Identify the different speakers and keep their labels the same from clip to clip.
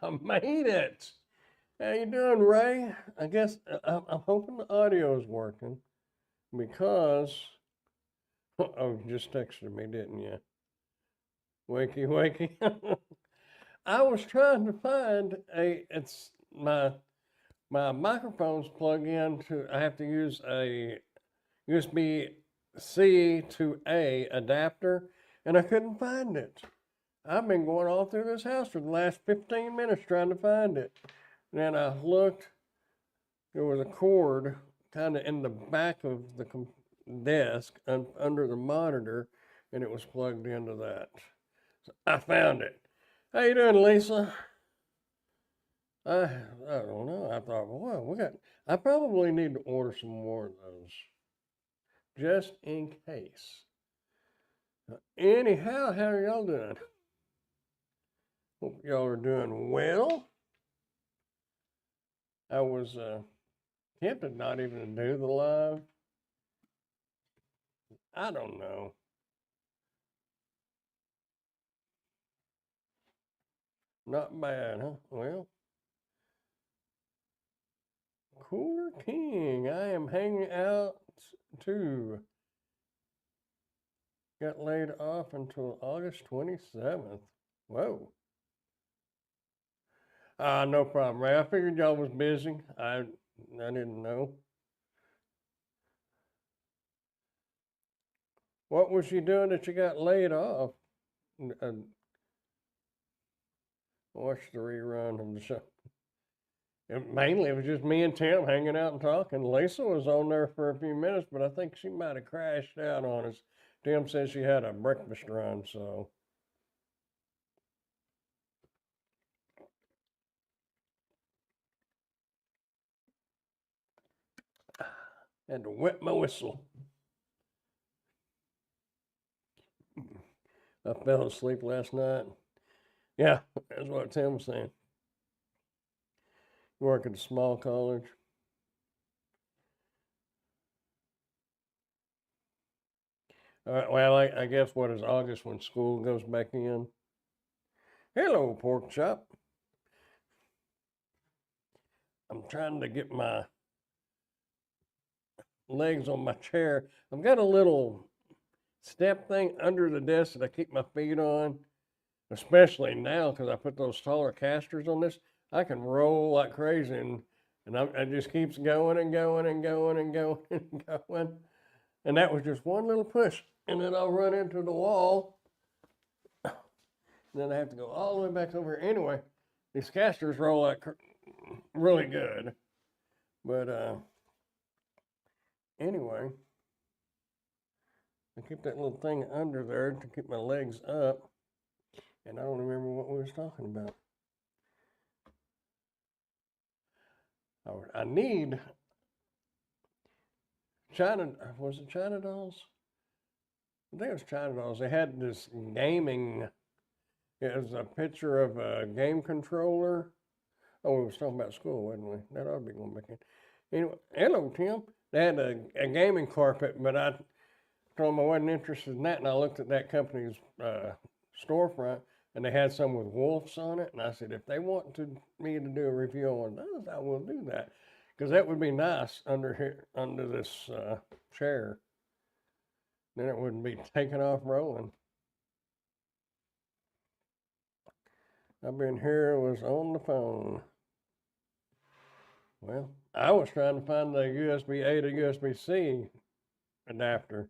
Speaker 1: I made it. How you doing, Ray? I guess I'm hoping the audio is working because oh, you just texted me, didn't you? Wakey, wakey. I was trying to find a. It's my microphone's plugged into. I have to use a USB C to A adapter, and I couldn't find it. I've been going all through this house for the last 15 minutes trying to find it. And then I looked, there was a cord kind of in the back of the desk under the monitor, and it was plugged into that. So I found it. How you doing, Lisa? I don't know. I thought, well, I probably need to order some more of those, just in case. Anyhow, how are y'all doing? Hope y'all are doing well. I was tempted not even to do the live. I don't know. Not bad, huh? Well, Cooler King, I am hanging out too. Got laid off until August 27th. Whoa. No problem, Ray. I figured y'all was busy. I didn't know. What was you doing that you got laid off? Watch the rerun of the show. Mainly, it was just me and Tim hanging out and talking. Lisa was on there for a few minutes, but I think she might have crashed out on us. Tim said she had a breakfast run, so. Had to wet my whistle. I fell asleep last night. Yeah, that's what Tim was saying. You work at a small college. All right, well, I guess what is August when school goes back in? Hello, pork chop. I'm trying to get my legs on my chair. I've got a little step thing under the desk that I keep my feet on, especially now because I put those taller casters on this. I can roll like crazy, and it just keeps going and going and going and going and going. And that was just one little push, and then I'll run into the wall. And then I have to go all the way back over here. Anyway, these casters roll like really good. But anyway, I keep that little thing under there to keep my legs up. And I don't remember what we was talking about. I need China, was it China Dolls? I think it was China Dolls. They had this gaming, it was a picture of a game controller. Oh, we was talking about school, wasn't we? That ought to be going back in. Anyway, hello, Tim. They had a gaming carpet, but I told them I wasn't interested in that, and I looked at that company's storefront, and they had some with wolves on it, and I said, if they want me to do a review on those, I will do that, because that would be nice under here, under this chair. Then it wouldn't be taking off rolling. I've been here, was on the phone. Well, I was trying to find the USB-A to USB-C adapter.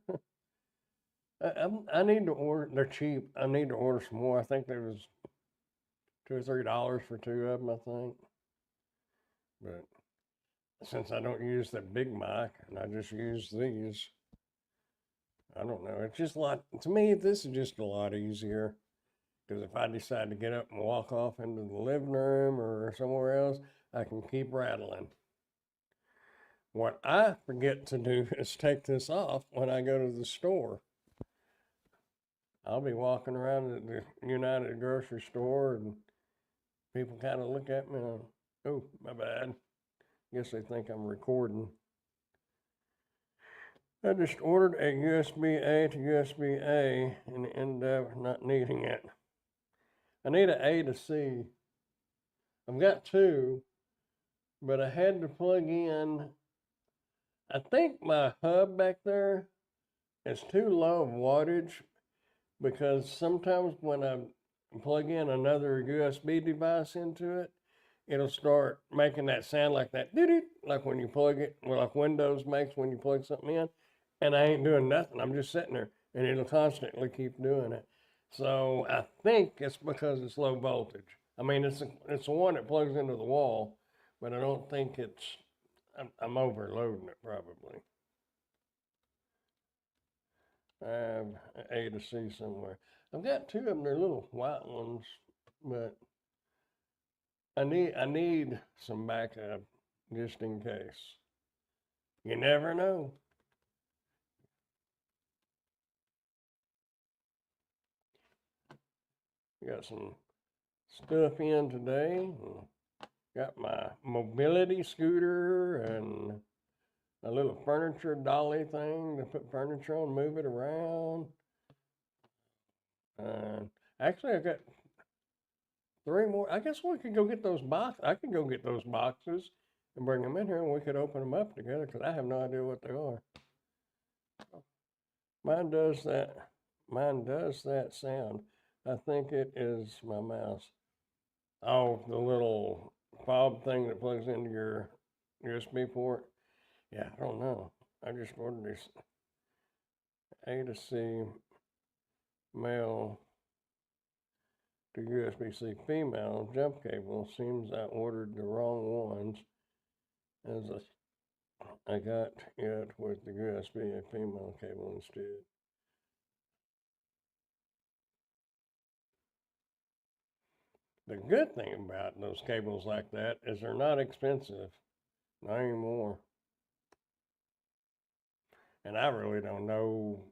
Speaker 1: I need to order, they're cheap. I need to order some more. I think there was $2 or $3 for two of them, I think. But since I don't use that big mic and I just use these, I don't know. It's just a lot, to me, this is just a lot easier. Because if I decide to get up and walk off into the living room or somewhere else, I can keep rattling. What I forget to do is take this off when I go to the store. I'll be walking around at the United grocery store and people kind of look at me and, oh, my bad. Guess they think I'm recording. I just ordered a USB-A to USB-A and ended up not needing it. I need an A to C. I've got two, but I had to plug in. I think my hub back there is too low of wattage because sometimes when I plug in another USB device into it, it'll start making that sound like that, like when you plug it, well, like Windows makes when you plug something in, and I ain't doing nothing. I'm just sitting there, and it'll constantly keep doing it. So I think it's because it's low voltage. I mean, it's the one that plugs into the wall, but I don't think it's. I'm overloading it probably. I have an A to C somewhere. I've got two of them. They're little white ones, but I need some backup just in case. You never know. Got some stuff in today. Got my mobility scooter and a little furniture dolly thing to put furniture on, move it around. Actually, I got three more. I guess we could go get those boxes. I could go get those boxes and bring them in here, and we could open them up together because I have no idea what they are. Mine does that. Mine does that sound. I think it is my mouse. Oh, the little fob thing that plugs into your USB port. Yeah, I don't know. I just ordered this A to C male to USB-C female jump cable. Seems I ordered the wrong ones. As I got it with the USB a female cable instead. The good thing about those cables like that is they're not expensive, not anymore. And I really don't know.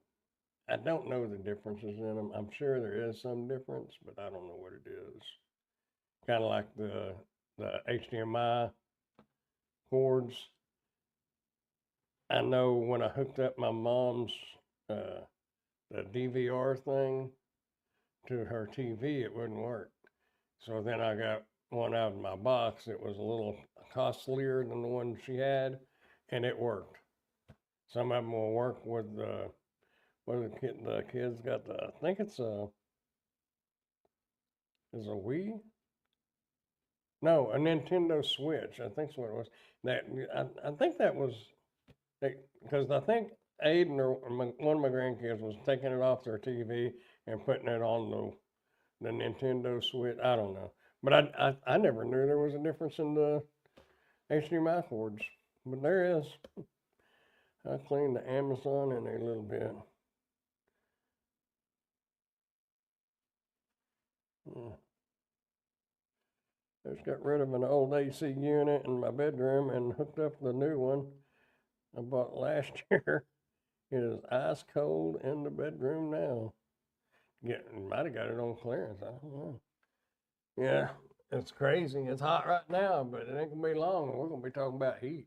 Speaker 1: I don't know the differences in them. I'm sure there is some difference, but I don't know what it is. Kind of like the HDMI cords. I know when I hooked up my mom's uh, the DVR thing to her TV, it wouldn't work. So then I got one out of my box. It was a little costlier than the one she had, and it worked. Some of them will work with the kids got the. I think it's a Wii. No, a Nintendo Switch. I think that's what it was. That I think that was because I think Aiden or one of my grandkids was taking it off their TV and putting it on the Nintendo Switch. I don't know, but I never knew there was a difference in the HDMI cords, but there is. I cleaned the Amazon in a little bit. Hmm. I just got rid of an old AC unit in my bedroom and hooked up the new one I bought last year. It is ice cold in the bedroom now. Might have got it on clearance. I don't know. Yeah, it's crazy. It's hot right now, but it ain't gonna be long. We're gonna be talking about heat.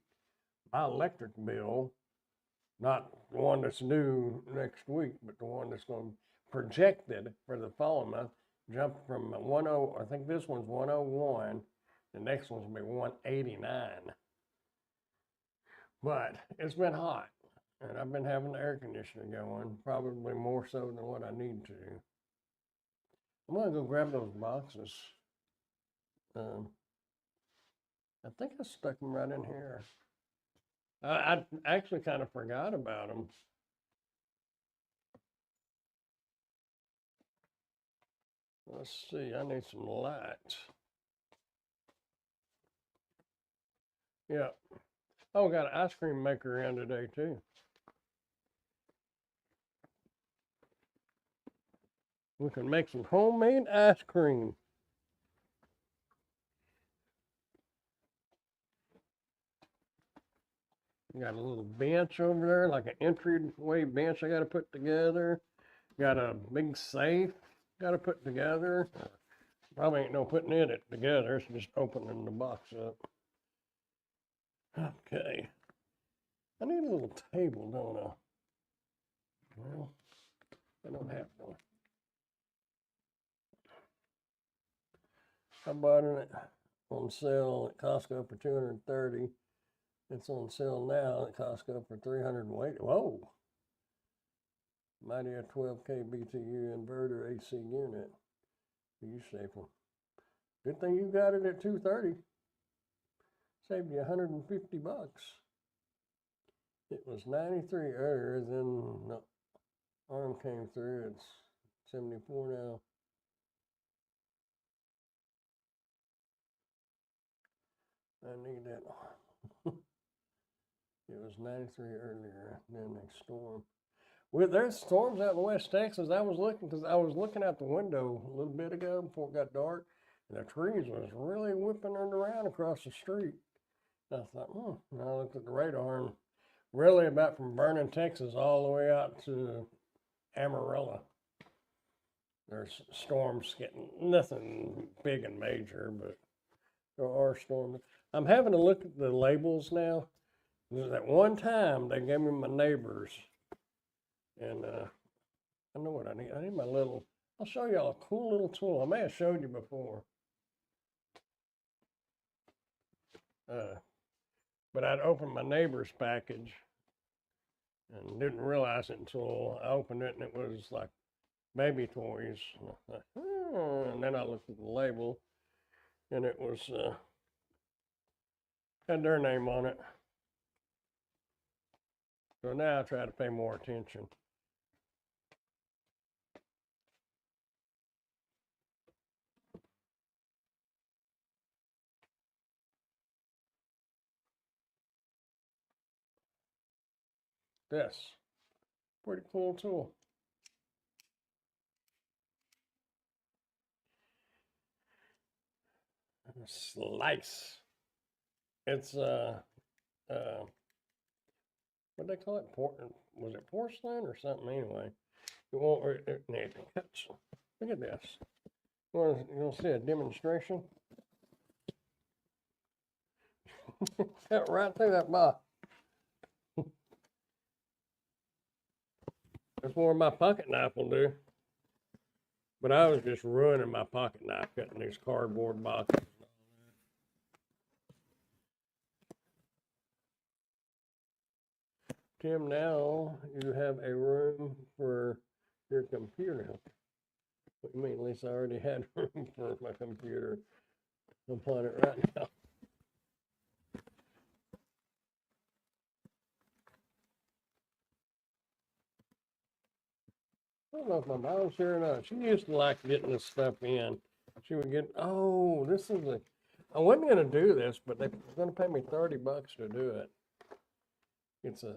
Speaker 1: My electric bill, not the one that's due next week, but the one that's going to be projected for the following month, jumped from 10. I think this one's 101. The next one's gonna be 189. But it's been hot, and I've been having the air conditioner going, probably more so than what I need to. I'm gonna go grab those boxes. Um, I think I stuck them right in here. I actually kind of forgot about them. Let's see, I need some light. Yeah. Oh, got an ice cream maker in today too. We can make some homemade ice cream. Got a little bench over there, like an entryway bench I got to put together. Got a big safe got to put together. Probably ain't no putting it together. It's just opening the box up. Okay. I need a little table, don't I? Well, I don't have one. I bought on sale at Costco for $230. It's on sale now at Costco for $380. Whoa! Mighty 12K BTU inverter AC unit. You safer. Good thing you got it at $230. Saved you $150. It was 93 earlier, then the arm came through. It's 74 now. I need that. It was 93 earlier, then they storm. Well, there's storms out in West Texas. I was looking out the window a little bit ago before it got dark, and the trees was really whipping it around across the street. And I thought, and I looked at the radar, and really about from Vernon, Texas, all the way out to Amarillo. There's storms getting, nothing big and major, but there are storms. I'm having to look at the labels now. At one time, they gave me my neighbors, and I know what I need. I need my little, I'll show y'all a cool little tool. I may have showed you before. But I'd opened my neighbor's package and didn't realize it until I opened it, and it was like baby toys. And then I looked at the label, and it was, had their name on it. So now I try to pay more attention. This, pretty cool tool. Slice. It's what they call it? Was it porcelain or something? Anyway, it won't. It cuts. Look at this. You'll see a demonstration. Cut right through that box. That's more my pocket knife will do. But I was just ruining my pocket knife cutting these cardboard boxes. Tim, now you have a room for your computer. What do you mean? At least I already had room for my computer. I'm on it right now. I don't know if my mom's here or not. She used to like getting this stuff in. She would get, oh, this is a, I wasn't going to do this, but they're going to pay me $30 to do it. It's a,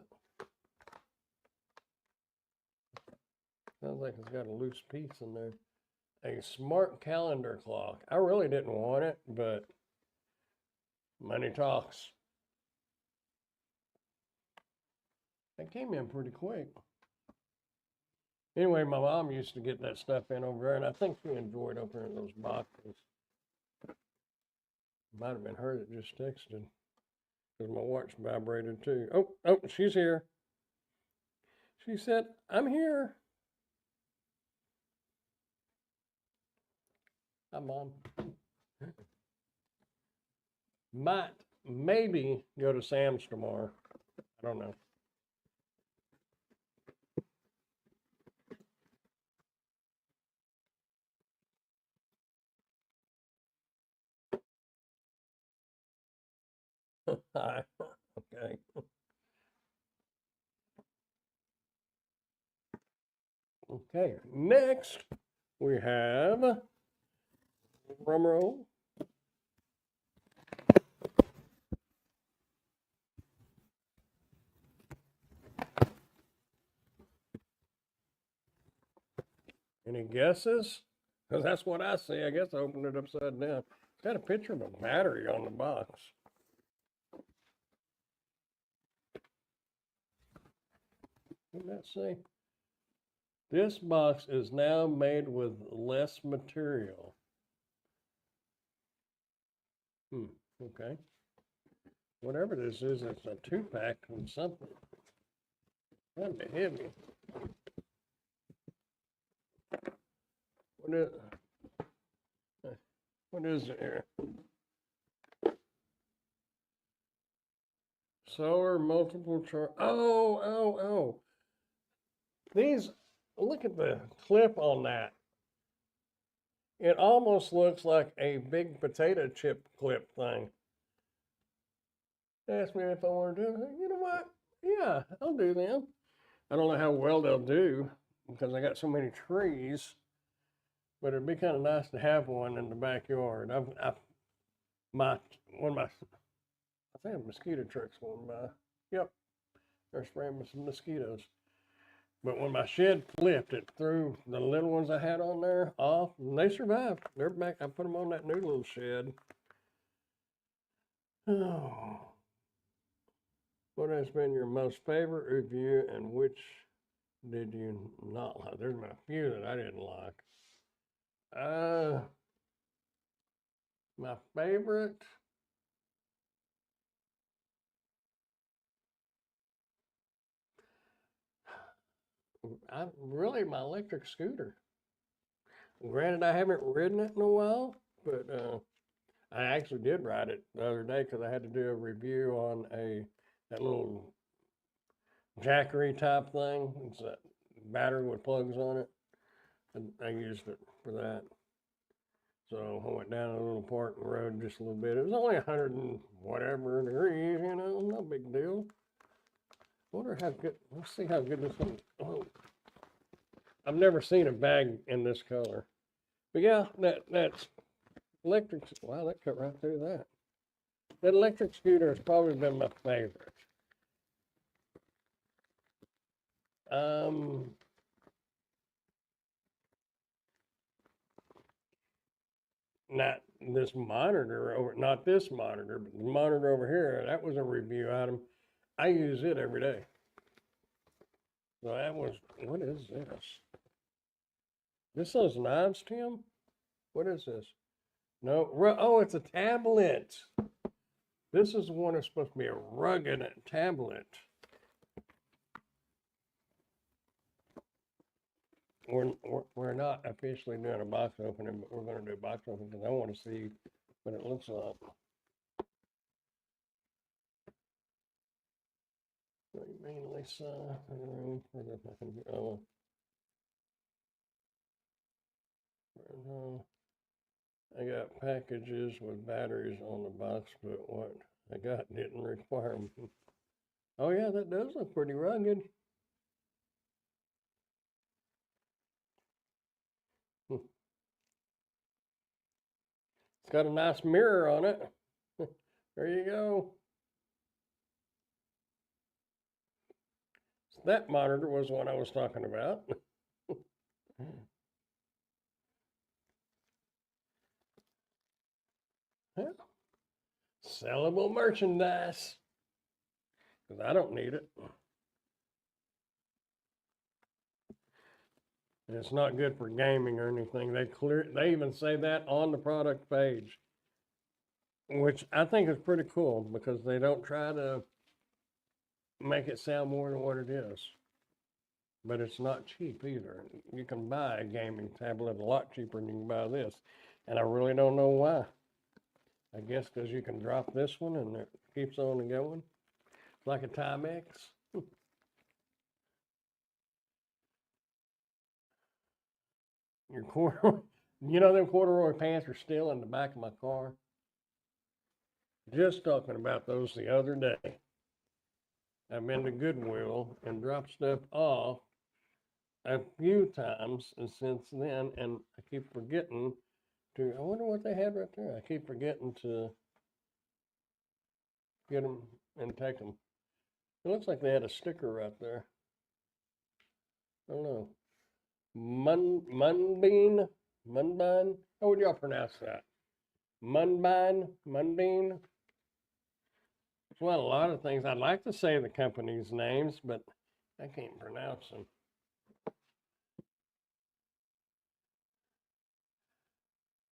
Speaker 1: sounds like it's got a loose piece in there. A smart calendar clock. I really didn't want it, but money talks. That came in pretty quick. Anyway, my mom used to get that stuff in over there, and I think she enjoyed opening those boxes. Might have been her that just texted, because my watch vibrated too. Oh, she's here. She said, I'm here. Hi, Mom. Might, maybe go to Sam's tomorrow. I don't know. Hi. Okay. Okay, next we have drum roll. Any guesses? Because that's what I see. I guess I opened it upside down. It's got a picture of a battery on the box. Let's see. This box is now made with less material. Okay. Whatever this is, it's a 2-pack from something. Kind of heavy. What is it here? solar multiple charge. Oh. These, look at the clip on that. It almost looks like a big potato chip clip thing. They asked me if I want to do it. You know what? Yeah, I'll do them. I don't know how well they'll do because I got so many trees, but it'd be kind of nice to have one in the backyard. My one of my, I think a mosquito truck's going by. Yep, they're spraying some mosquitoes. But when my shed flipped, it threw the little ones I had on there off, and they survived. They're back. I put them on that new little shed. Oh. What has been your most favorite review and which did you not like? There's been a few that I didn't like. My favorite. Really my electric scooter. Granted, I haven't ridden it in a while, but I actually did ride it the other day because I had to do a review on that little jackery type thing. It's a battery with plugs on it. And I used it for that. So I went down a little part in the road just a little bit. It was only 100 and whatever degrees, no big deal. Wonder how good, let's see how good this one, oh. I've never seen a bag in this color. But yeah, that's electric, wow, that cut right through that. That electric scooter has probably been my favorite. Not this monitor over, not this monitor, but the monitor over here, that was a review item. I use it every day. So that was, what is this? This those knives, Tim? What is this? No, oh, it's a tablet. This is the one that's supposed to be a rugged tablet. We're not officially doing a box opening, but we're going to do a box opening because I want to see what it looks like. Mainly I got packages with batteries on the box, but what I got didn't require them. Oh yeah, that does look pretty rugged. It's got a nice mirror on it. There you go. That monitor was what I was talking about. Yeah. Sellable merchandise. Because I don't need it. And it's not good for gaming or anything. They even say that on the product page. Which I think is pretty cool because they don't try to make it sound more than what it is. But it's not cheap either. You can buy a gaming tablet a lot cheaper than you can buy this. And I really don't know why. I guess because you can drop this one and it keeps on going. It's like a Timex. Your corduroy, them corduroy pants are still in the back of my car. Just talking about those the other day. I've been to Goodwill and dropped stuff off a few times since then, and I keep forgetting to, I wonder what they had right there. I keep forgetting to get them and take them. It looks like they had a sticker right there. I don't know. Munbean? How would y'all pronounce that? Munbean? Well, a lot of things. I'd like to say the company's names, but I can't pronounce them.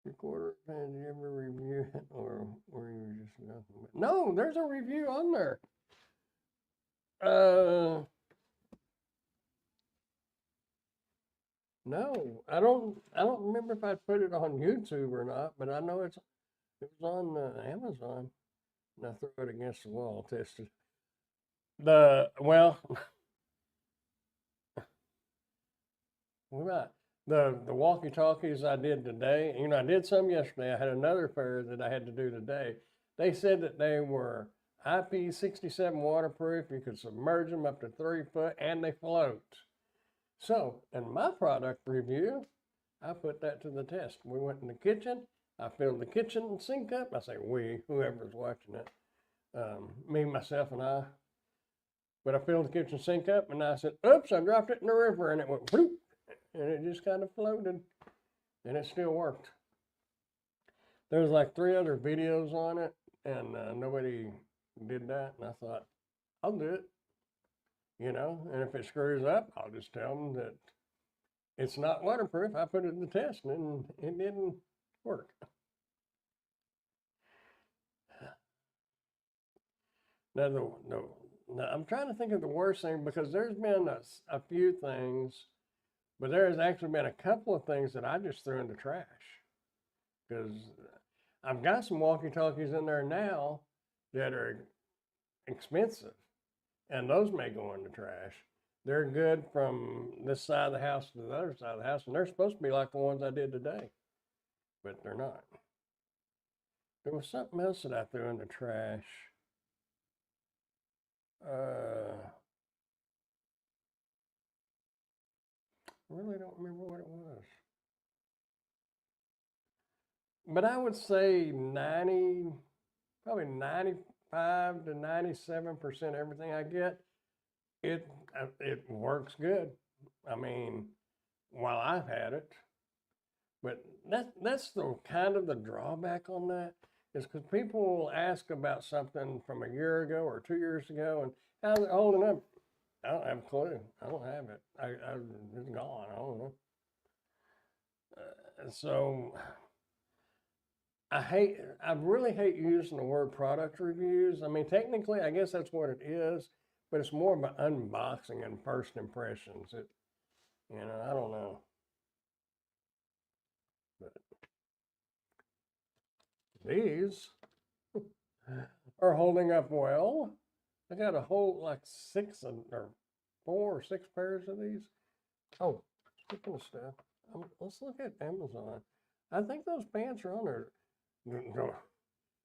Speaker 1: Recorder, did you ever review it, or were you just nothing? No, there's a review on there. No, I don't remember if I put it on YouTube or not, but I know it was on Amazon. And I threw it against the wall, tested. Well, we might. The walkie-talkies I did today, I did some yesterday. I had another pair that I had to do today. They said that they were IP67 waterproof. You could submerge them up to 3 foot and they float. So, in my product review, I put that to the test. We went in the kitchen. I filled the kitchen sink up. I say we, whoever's watching it, me, myself, and I. But I filled the kitchen sink up, and I said, "Oops!" I dropped it in the river, and it went whoop, and it just kind of floated, and it still worked. There was like 3 other videos on it, and nobody did that. And I thought, I'll do it, And if it screws up, I'll just tell them that it's not waterproof. I put it in the test, and it didn't work. Now, now, I'm trying to think of the worst thing because there's been a few things, but there has actually been a couple of things that I just threw in the trash because I've got some walkie-talkies in there now that are expensive, and those may go in the trash. They're good from this side of the house to the other side of the house, and they're supposed to be like the ones I did today, but they're not. There was something else that I threw in the trash. Really don't remember what it was. But I would say 90, probably 95 to 97% everything I get, it works good. I mean, while I've had it, but that's the kind of the drawback on that is because people will ask about something from a year ago or 2 years ago and how's it holding up? I don't have a clue. I don't have it. It's gone. I don't know. So I really hate using the word product reviews. I mean, technically, I guess that's what it is, but it's more of an unboxing and first impressions. I don't know. But these are holding up well. I got a whole like 4 or 6 pairs of these. Oh, speaking of stuff, let's look at Amazon. I think those pants are on there.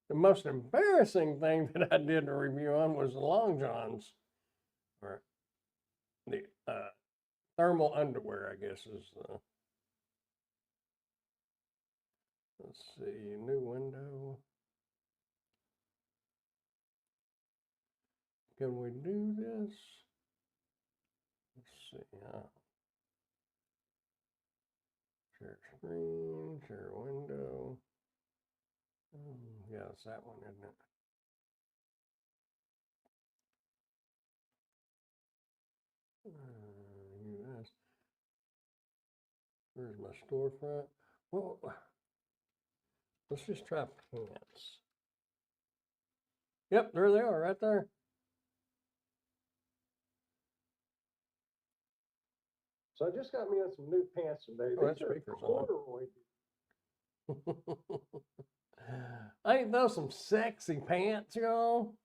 Speaker 1: The most embarrassing thing that I did a review on was the long johns, or the thermal underwear, I guess is. Let's see, new window. Can we do this? Let's see. Share screen, share window. Yeah, it's that one, isn't it? US. Where's my storefront? Well, let's just try pants. Yep, there they are, right there. So I just got me some new pants today. Oh, that speaker's corduroy. Ain't those some sexy pants, y'all?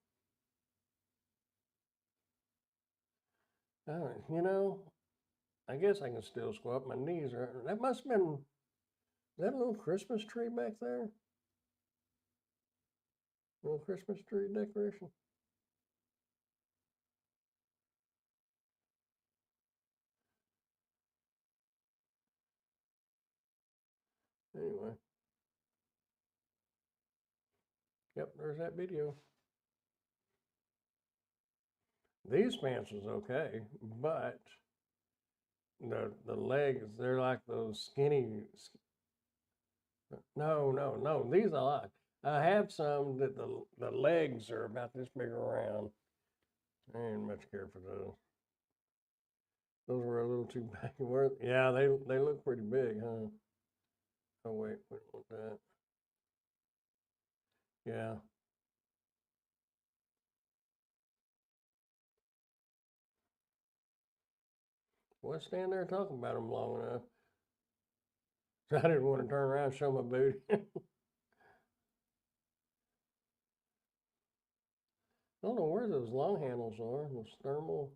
Speaker 1: I guess I can still squat. My knees are. That must have been. Is that a little Christmas tree back there? A little Christmas tree decoration. Anyway. Yep, there's that video. These pants was okay, but the legs, they're like those skinny. No. These I like. I have some that the legs are about this big around. I ain't much care for those. Those were a little too baggy. Yeah, they look pretty big, huh? Oh wait, what was that? Yeah. Well, stand there talking about them long enough. So I didn't want to turn around and show my booty. I don't know where those long handles are, those thermal.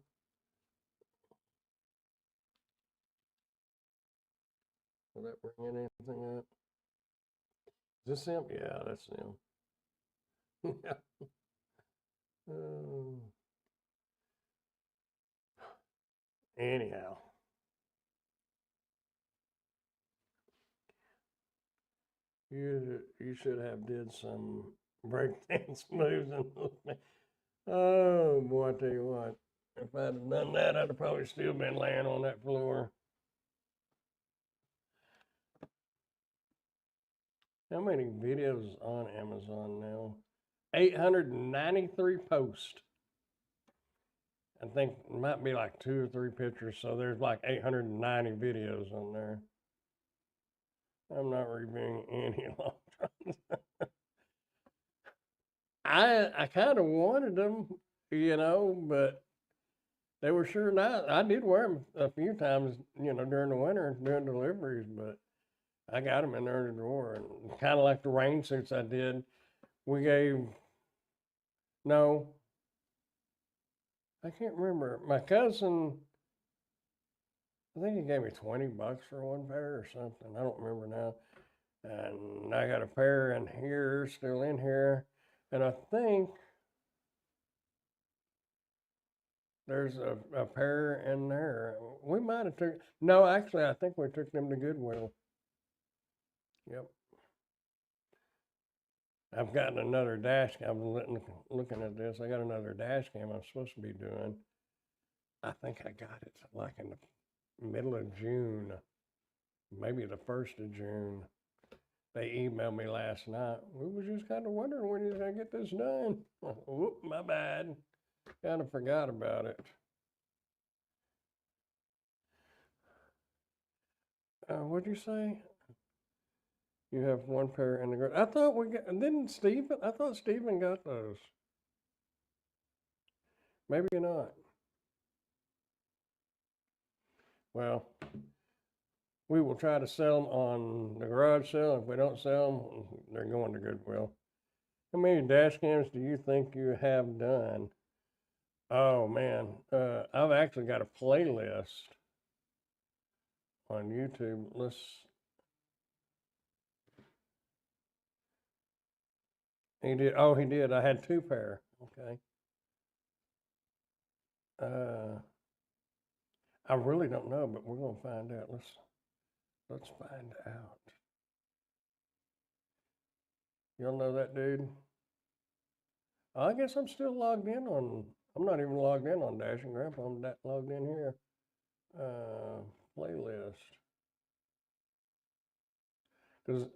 Speaker 1: Will that bring anything up? Is this him? Yeah, that's him. Yeah. Um, anyhow, you should have did some breakdance moves and oh boy, I tell you what, if I'd have done that, I'd have probably still been laying on that floor. How many videos on Amazon now? 893 posts. I think it might be like 2 or 3 pictures, so there's like 890 videos on there. I'm not reviewing any electrons. I kind of wanted them, but they were sure not. I did wear them a few times, during the winter doing deliveries, but I got them in there in the drawer. And kind of like the rain suits I did, we gave, no, I can't remember. My cousin, I think he gave me $20 for one pair or something. I don't remember now. And I got a pair in here, still in here. And I think there's a pair in there. We might have no, actually, I think we took them to Goodwill. Yep. I've gotten another dash cam. I'm looking at this. I got another dash cam I'm supposed to be doing. I think I got it like in the middle of June, maybe the 1st of June. They emailed me last night. We were just kind of wondering when you're going to get this done. Whoop, my bad. Kind of forgot about it. What'd you say? You have one pair in the garage. I thought I thought Stephen got those. Maybe not. Well, we will try to sell them on the garage sale. If we don't sell them, they're going to Goodwill. How many dash cams do you think you have done? Oh man, I've actually got a playlist on YouTube. He did. Oh, he did. I had 2 pair. Okay. I really don't know, but we're gonna find out. Let's find out. Y'all know that dude? I guess I'm still logged in on. I'm not even logged in on Dash and Grandpa. I'm logged in here. Playlist. Because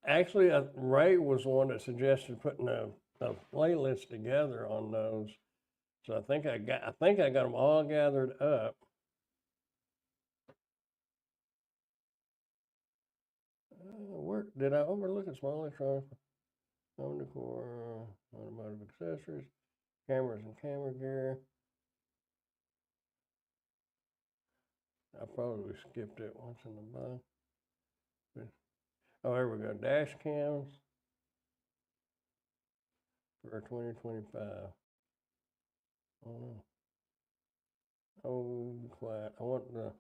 Speaker 1: actually, Ray was the one that suggested putting a playlist together on those. So I think I got them all gathered up. Where did I overlook a small electronics, home decor, automotive accessories, cameras and camera gear? I probably skipped it once in the box. Oh, there we go. Dash cams for 2025. Oh, oh, quiet. I want the.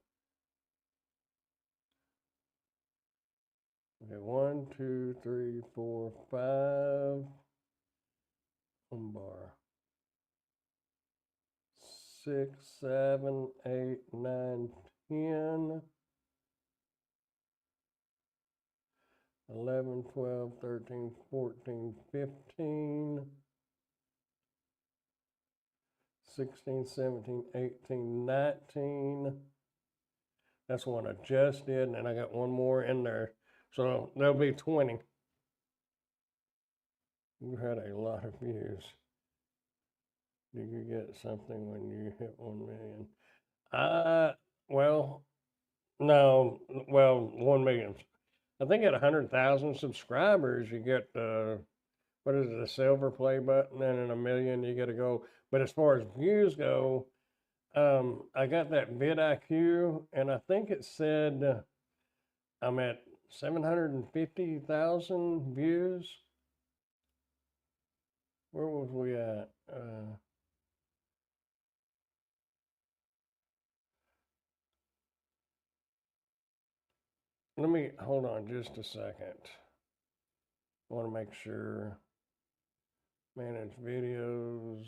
Speaker 1: Okay, 1, 2, 3, 4, 5. Bar. 6, 7, 8, 9, 10. 11, 12, 13, 14, 15. 16, 17, 18, 19. That's one I just did, and then I got one more in there. So there'll be 20. You had a lot of views. Did you get something when you hit 1 million? Well, no, 1 million. I think at 100,000 subscribers, you get what is it, a silver play button, and in 1 million you get to go. But as far as views go, I got that vidIQ, and I think it said I'm at 750,000 views. Where was we at? Let me hold on just a second. I want to make sure. Manage videos.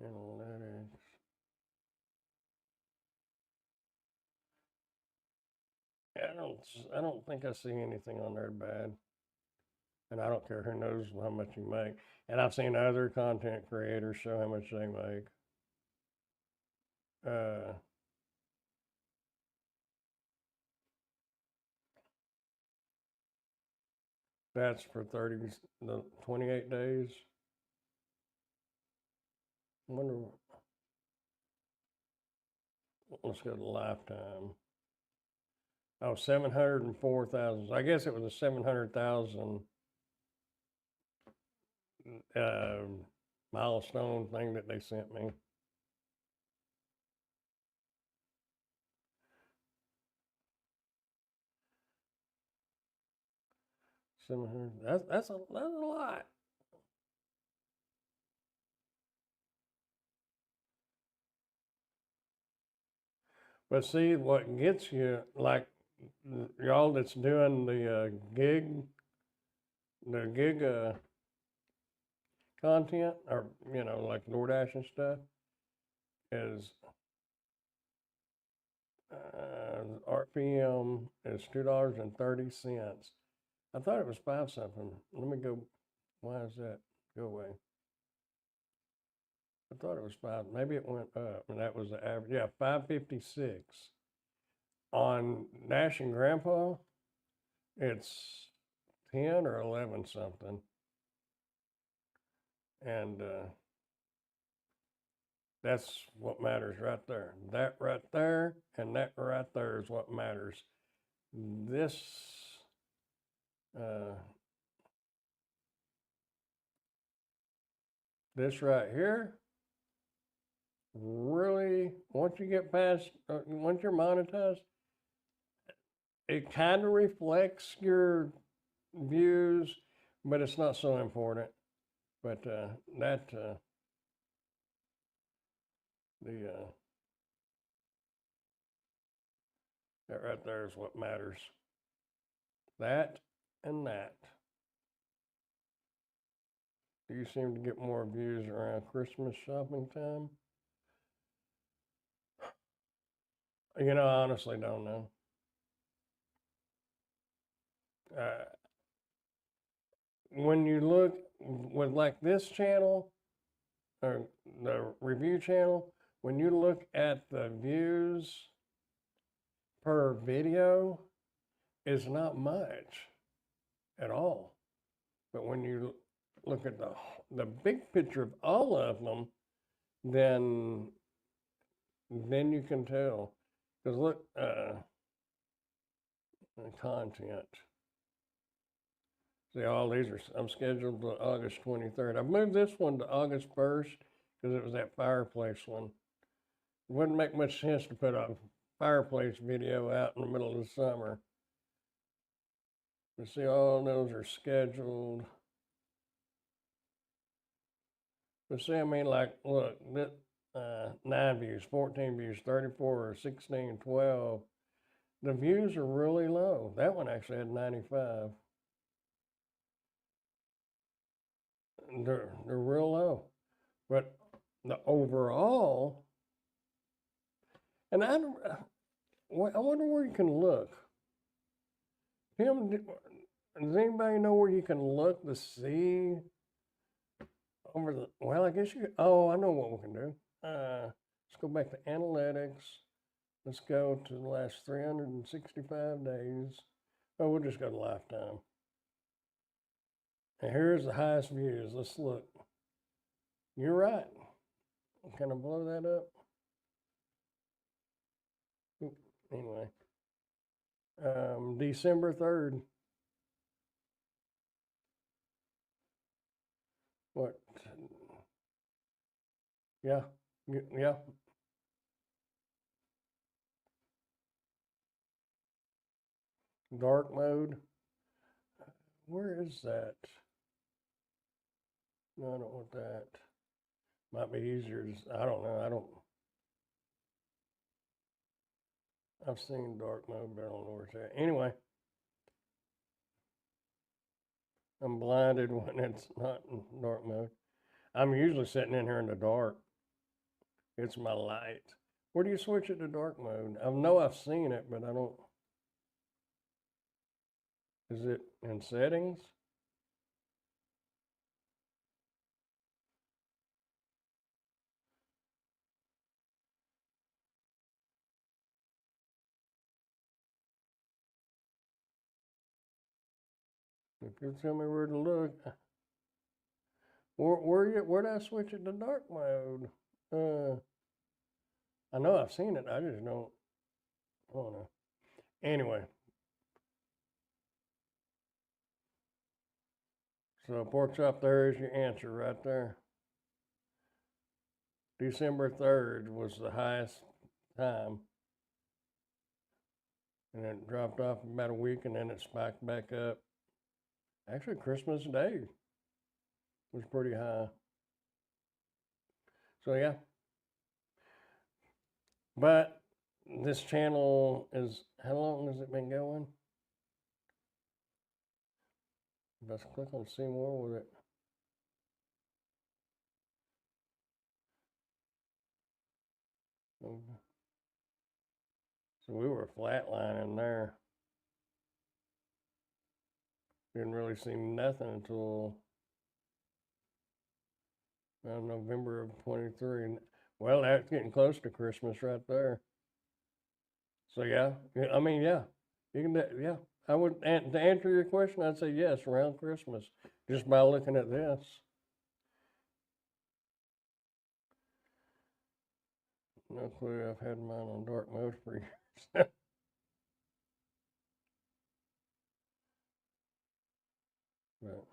Speaker 1: Analytics. I don't think I see anything on there bad. And I don't care who knows how much you make. And I've seen other content creators show how much they make. That's for 28 days. I wonder, let's go to lifetime. Oh, 704,000. I guess it was a 700,000 milestone thing that they sent me. That's a lot. But see, what gets you, like y'all that's doing the gig content, or like DoorDash and stuff, is RPM is $2.30. I thought it was 5 something. Let me go. Why is that? Go away. I thought it was 5. Maybe it went up, and that was the average. Yeah, 5.56. On Dash and Grandpa, it's 10 or 11 something. And that's what matters right there. That right there and that right there is what matters. This this right here, really, once you get past, once you're monetized, it kind of reflects your views, but it's not so important. But that right there is what matters. That and that. Do you seem to get more views around Christmas shopping time? I honestly don't know. When you look with like this channel, or the review channel, when you look at the views per video, it's not much at all. But when you look at the big picture of all of them, then you can tell. Because look, content. See, all these are, I'm scheduled to August 23rd. I've moved this one to August 1st because it was that fireplace one. It wouldn't make much sense to put a fireplace video out in the middle of the summer. But see, all those are scheduled. But see, I mean, like, look, 9 views, 14 views, 34, 16, 12. The views are really low. That one actually had 95. They're real low. But the overall, and I wonder where you can look. Tim, does anybody know where you can look to see over the, well, I guess you, oh, I know what we can do. Let's go back to analytics. Let's go to the last 365 days. Oh, we'll just go to lifetime. And here's the highest views. Let's look. You're right. Can I blow that up? Anyway, December 3rd. What? Yeah, yeah. Dark mode. Where is that? No, I don't want that. Might be easier to, I don't know. I've seen dark mode, but I don't know where it's at. Anyway, I'm blinded when it's not in dark mode. I'm usually sitting in here in the dark. It's my light. Where do you switch it to dark mode? I know I've seen it, but I don't. Is it in settings? If you tell me where to look, where do I switch it to dark mode? I know I've seen it. I just don't. I don't know. Anyway, so pork chop, there is your answer right there. December 3rd was the highest time, and it dropped off about a week, and then it spiked back up. Actually, Christmas Day was pretty high. So yeah, but this channel is, how long has it been going? Let's click on see more with it. So we were flatlining there. Didn't really see nothing until November of 23. Well, that's getting close to Christmas right there. So yeah, I mean, yeah, you can, yeah. I would, to answer your question, I'd say yes, around Christmas, just by looking at this. No clue. I've had mine on dark mode for years. But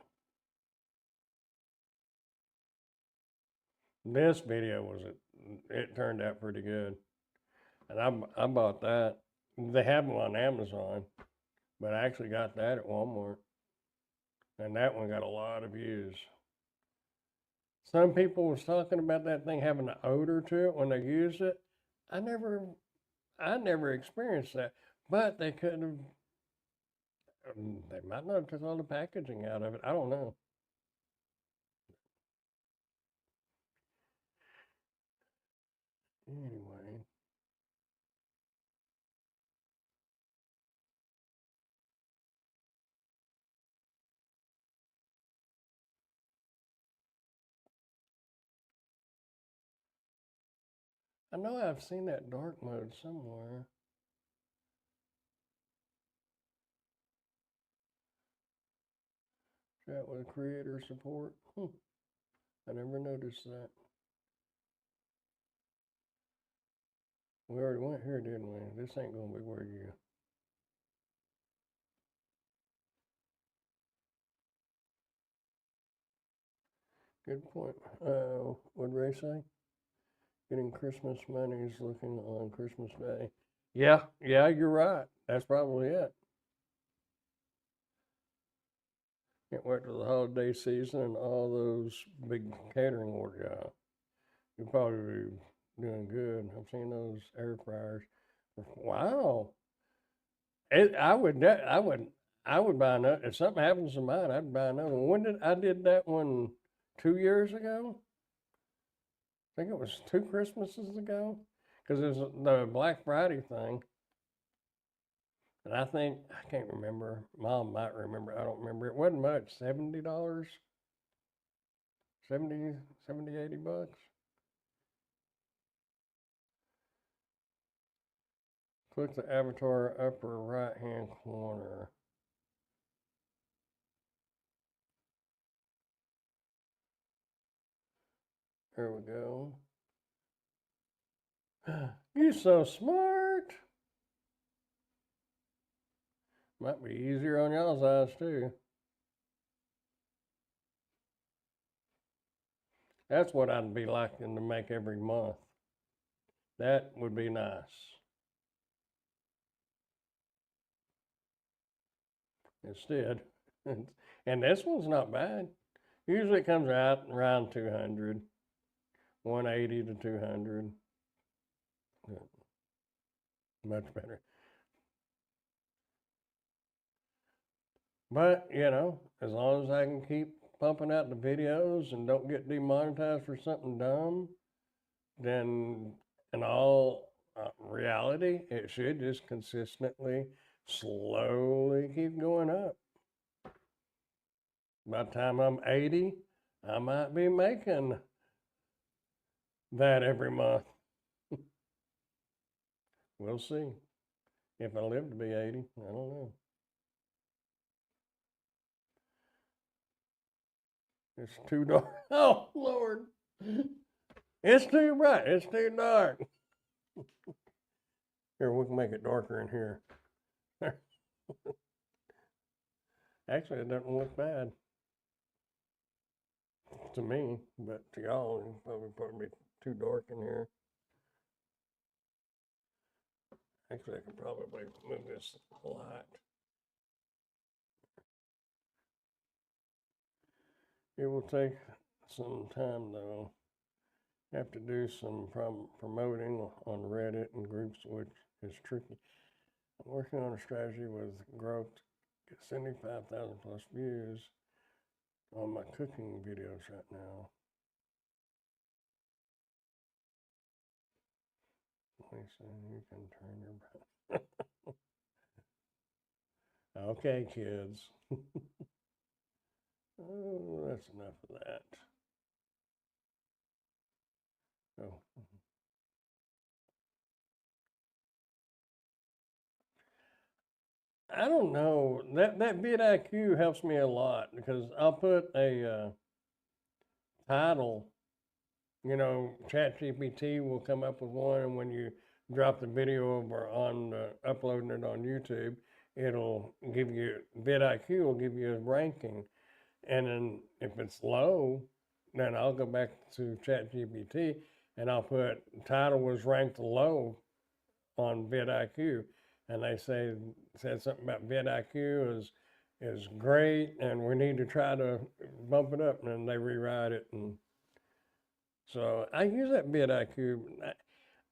Speaker 1: this video was it turned out pretty good, and I bought that. They have them on Amazon, but I actually got that at Walmart, and that one got a lot of views. Some people was talking about that thing having an odor to it when they used it. I never experienced that, but they could have. They might not have took all the packaging out of it. I don't know. Anyway, I know I've seen that dark mode somewhere. Chat with creator support. I never noticed that. We already went here, didn't we? This ain't gonna be where you. Good point. What'd Ray say? Getting Christmas money is looking on Christmas Day. Yeah, you're right. That's probably it. Can't wait till the holiday season and all those big catering orders. You'll probably be doing good. I've seen those air fryers. Wow. I would buy another. If something happens to mine, I'd buy another one. I did that one 2 years ago? I think it was 2 Christmases ago, because it was the Black Friday thing. And I can't remember. Mom might remember. I don't remember. It wasn't much. $70, 70, 70, $80. Click the avatar upper right hand corner. There we go. You're so smart. Might be easier on y'all's eyes too. That's what I'd be liking to make every month. That would be nice. Instead, And this one's not bad. Usually it comes out around 200, 180 to 200. Much better. But, as long as I can keep pumping out the videos and don't get demonetized for something dumb, then in all reality, it should just consistently, slowly keep going up. By the time I'm 80, I might be making that every month. We'll see. If I live to be 80, I don't know. It's too dark. Oh, Lord. It's too bright. It's too dark. Here, we can make it darker in here. Actually, it doesn't look bad to me, but to y'all, it's probably too dark in here. Actually, I can probably move this light. It will take some time, though. Have to do some promoting on Reddit and groups, which is tricky. I'm working on a strategy with growth to get 75,000 plus views on my cooking videos right now. Lisa, you can turn your back. Okay, kids. Oh, that's enough of that. Oh. I don't know. That vidIQ helps me a lot because I'll put a title. ChatGPT will come up with one, and when you drop the video over on uploading it on YouTube, it'll give you vidIQ will give you a ranking, and then if it's low, then I'll go back to ChatGPT and I'll put title was ranked low on vidIQ, and they said something about vidIQ is great, and we need to try to bump it up, and then they rewrite it, and so I use that vidIQ.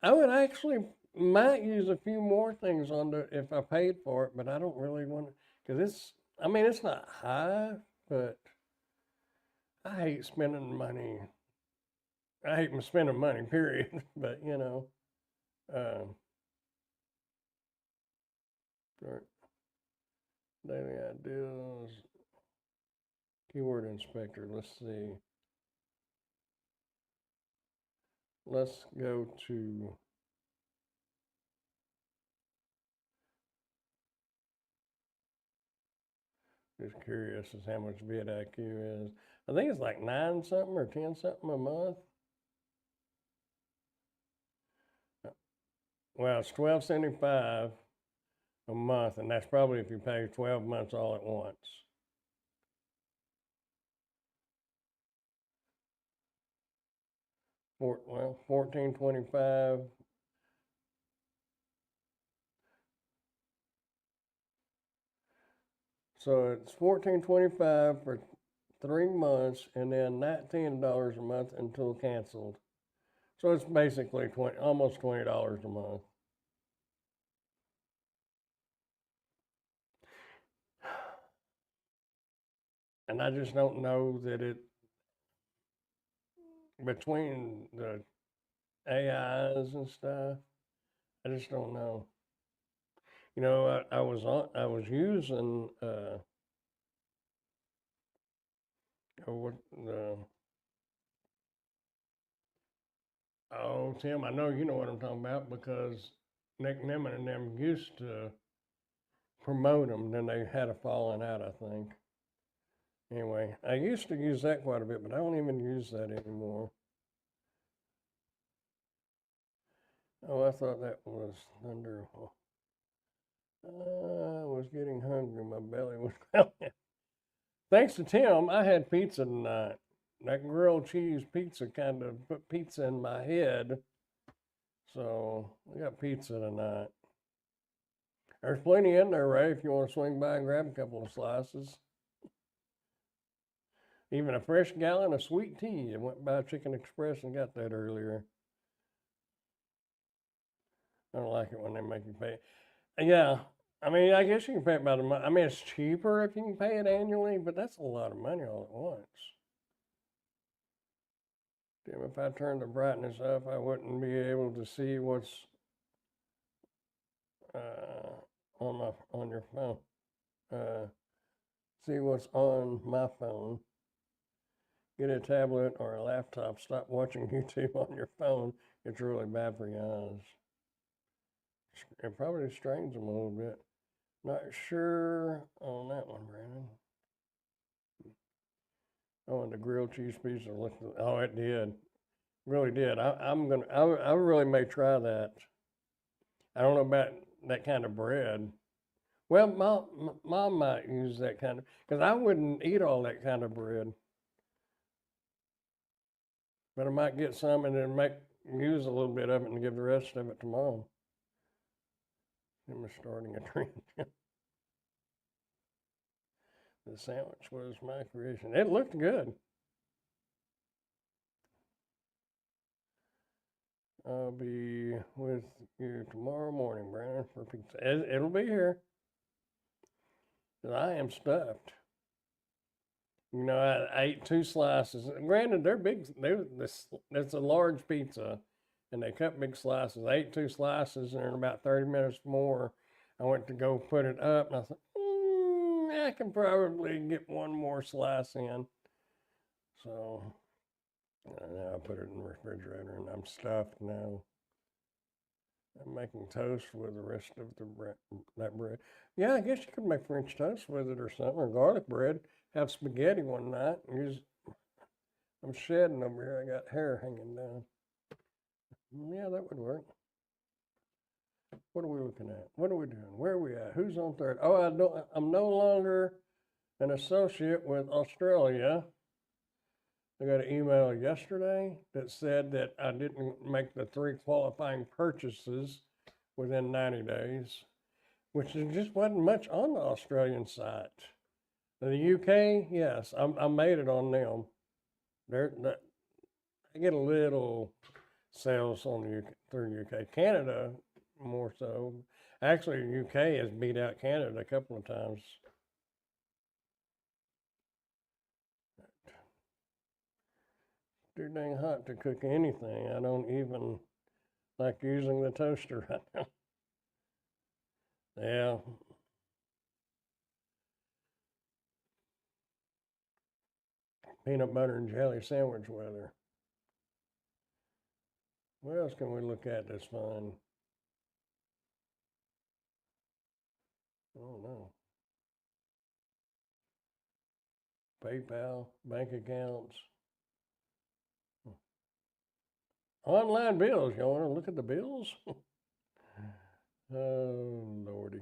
Speaker 1: I would actually might use a few more things on it if I paid for it, but I don't really want to because it's not high, but I hate spending money. I hate spending money, period. But daily ideas, keyword inspector. Let's see. Let's go to just curious as how much vidIQ is. I think it's like 9 something or 10 something a month. Well, it's $12.75 a month, and that's probably if you pay 12 months all at once. $14.25. So it's $14.25 for 3 months, and then $19 a month until canceled. So it's basically almost $20 a month. And I just don't know that between the AIs and stuff, I just don't know. I was using Tim, I know you know what I'm talking about because Nick Nimmin and them used to promote them, then they had a falling out, I think. Anyway, I used to use that quite a bit, but I don't even use that anymore. Oh, I thought that was thunder. I was getting hungry. My belly was growling. Thanks to Tim, I had pizza tonight. That grilled cheese pizza kind of put pizza in my head. So we got pizza tonight. There's plenty in there, Ray, if you want to swing by and grab a couple of slices. Even a fresh gallon of sweet tea. I went by Chicken Express and got that earlier. I don't like it when they make you pay. Yeah, I mean, I guess you can pay it by the month. I mean, it's cheaper if you can pay it annually, but that's a lot of money all at once. Damn, if I turned the brightness up, I wouldn't be able to see what's on your phone. See what's on my phone. Get a tablet or a laptop. Stop watching YouTube on your phone. It's really bad for your eyes. It probably strains them a little bit. Not sure on that one, Brandon. Oh, and the grilled cheese pizza looked. Oh, it did. Really did. I really may try that. I don't know about that kind of bread. Well, mom might use that kind of, because I wouldn't eat all that kind of bread. But I might get some and then use a little bit of it and give the rest of it to mom. I'm starting a trend. The sandwich was my creation. It looked good. I'll be with you tomorrow morning, Brandon, for pizza. It'll be here. I am stuffed. You know, I ate 2 slices. Granted, they're big. It's a large pizza, and they cut big slices. I ate 2 slices, and in about 30 minutes more, I went to go put it up, and I thought, I can probably get 1 more slice in. So now I put it in the refrigerator, and I'm stuffed now. I'm making toast with the rest of that bread. Yeah, I guess you could make French toast with it or something, or garlic bread. Have spaghetti one night. I'm shedding over here. I got hair hanging down. Yeah, that would work. What are we looking at? What are we doing? Where are we at? Who's on third? Oh, I'm no longer an associate with Australia. I got an email yesterday that said that I didn't make the 3 qualifying purchases within 90 days, which just wasn't much on the Australian site. The UK, yes, I made it on them. I get a little sales on the UK, through UK. Canada, more so. Actually, UK has beat out Canada a couple of times. Too dang hot to cook anything. I don't even like using the toaster right now. Yeah. Peanut butter and jelly sandwich weather. What else can we look at that's fun? Oh no. PayPal, bank accounts. Online bills. You want to look at the bills? Oh, Lordy.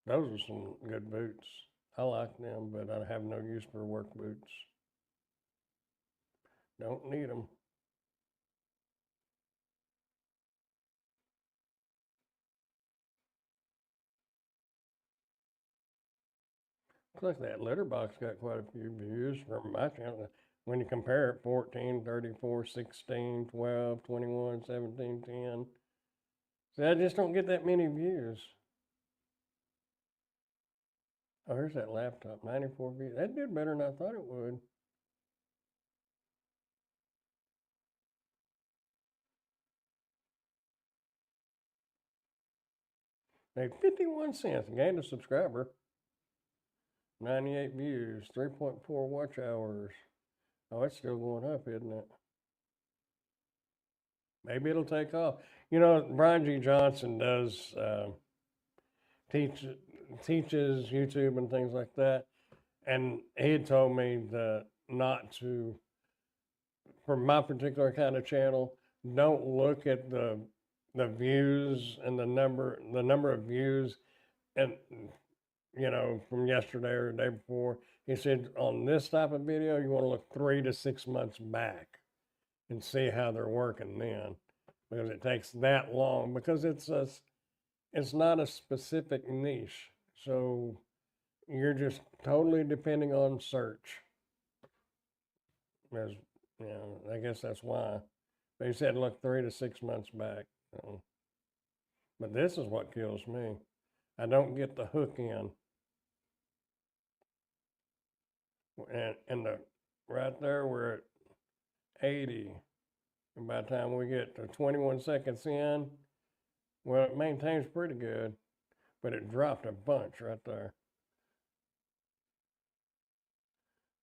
Speaker 1: Those are some good boots. I like them, but I have no use for work boots. Don't need them. Looks like that letterbox got quite a few views from my channel. When you compare it, 14, 34, 16, 12, 21, 17, 10. See, I just don't get that many views. Oh, here's that laptop, 94 views. That did better than I thought it would. Made 51 cents, gained a subscriber. 98 views, 3.4 watch hours. Oh, it's still going up, isn't it? Maybe it'll take off. You know, Brian G. Johnson does teaches YouTube and things like that, and he had told me that not to, for my particular kind of channel, don't look at the views and the number of views, and you know, from yesterday or the day before. He said on this type of video, you want to look 3 to 6 months back and see how they're working then, because it takes that long, because it's it's not a specific niche. So you're just totally depending on search. As I guess that's why they said look 3 to 6 months back. But this is what kills me. I don't get the hook in, and the right there we're at 80, and by the time we get to 21 seconds in, well, it maintains pretty good, but it dropped a bunch right there.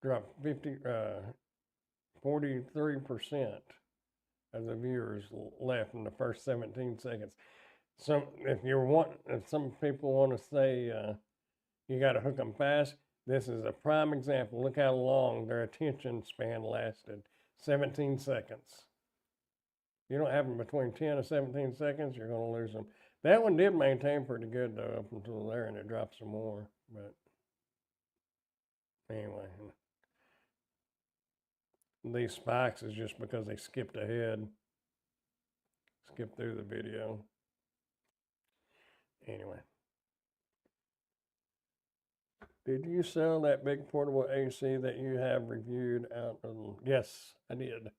Speaker 1: Dropped 43% of the viewers left in the first 17 seconds. So if some people want to say you got to hook them fast, this is a prime example. Look how long their attention span lasted, 17 seconds. You don't have them between 10 and 17 seconds, you're going to lose them. That one did maintain pretty good though up until there, and it dropped some more. But anyway, these spikes is just because they skipped ahead, skipped through the video. Anyway, did you sell that big portable AC that you have reviewed out? Yes, I did.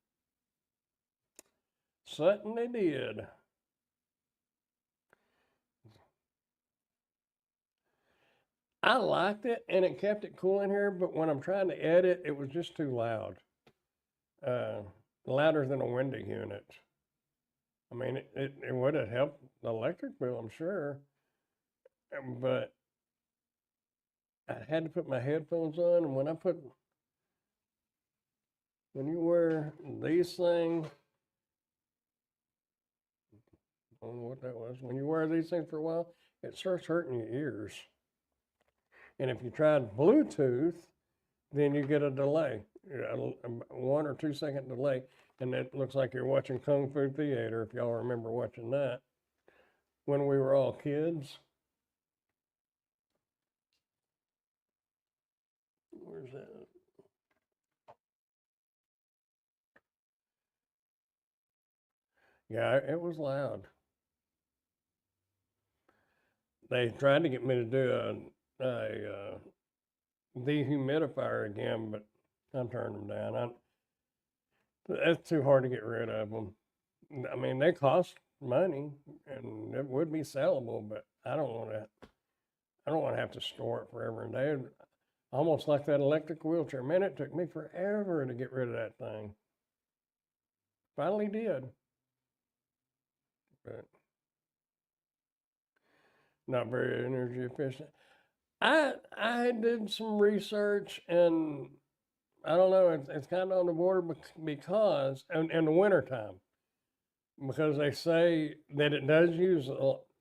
Speaker 1: Certainly did. I liked it and it kept it cool in here, but when I'm trying to edit, it was just too loud. Louder than a window unit. I mean, it would have helped the electric bill, I'm sure, but I had to put my headphones on, and when you wear these things, I don't know what that was. When you wear these things for a while, it starts hurting your ears. And if you tried Bluetooth, then you get a delay, a 1 or 2 second delay, and it looks like you're watching Kung Fu Theater, if y'all remember watching that when we were all kids. Where's that? Yeah, it was loud. They tried to get me to do a dehumidifier again, but I turned them down. That's too hard to get rid of them. I mean, they cost money, and it would be sellable, but I don't want to have to store it forever and day. Almost like that electric wheelchair. Man, it took me forever to get rid of that thing. Finally did, but not very energy efficient. I did some research, and I don't know, it's kind of on the border because in the wintertime, because they say that it does use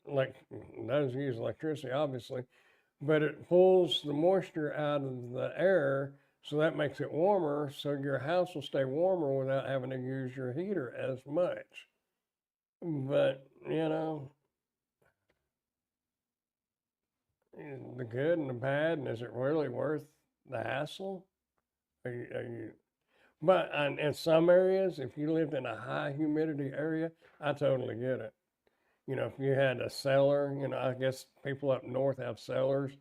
Speaker 1: electricity, obviously, but it pulls the moisture out of the air, so that makes it warmer, so your house will stay warmer without having to use your heater as much. But the good and the bad, and is it really worth the hassle? But in some areas, if you lived in a high humidity area, I totally get it. If you had a cellar, I guess people up north have cellars,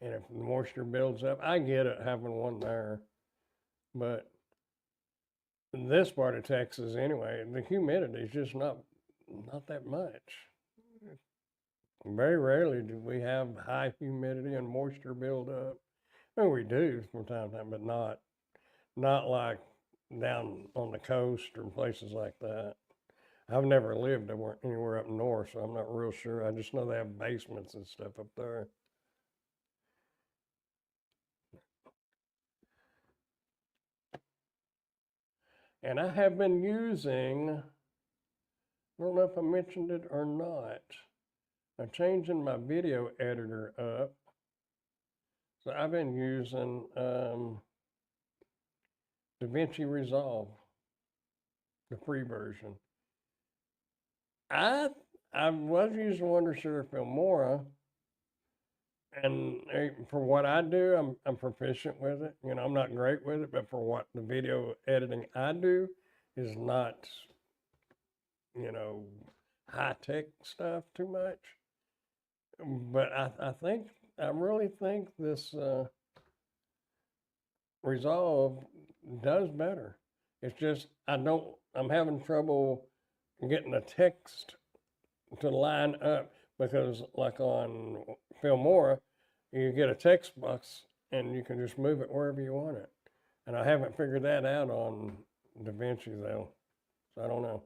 Speaker 1: and if the moisture builds up, I get it having one there. But in this part of Texas, anyway, the humidity is just not that much. Very rarely do we have high humidity and moisture build up. Well, we do from time to time, but not like down on the coast or places like that. I've never lived anywhere up north, so I'm not real sure. I just know they have basements and stuff up there. And I have been using, I don't know if I mentioned it or not, I'm changing my video editor up. So I've been using DaVinci Resolve, the free version. I was using WonderShare Filmora, and for what I do, I'm proficient with it. I'm not great with it, but for what the video editing I do is not, high tech stuff too much. but I really think this Resolve does better. It's just I'm having trouble getting the text to line up because, like on Filmora, you get a text box and you can just move it wherever you want it. And I haven't figured that out on DaVinci though, so I don't know.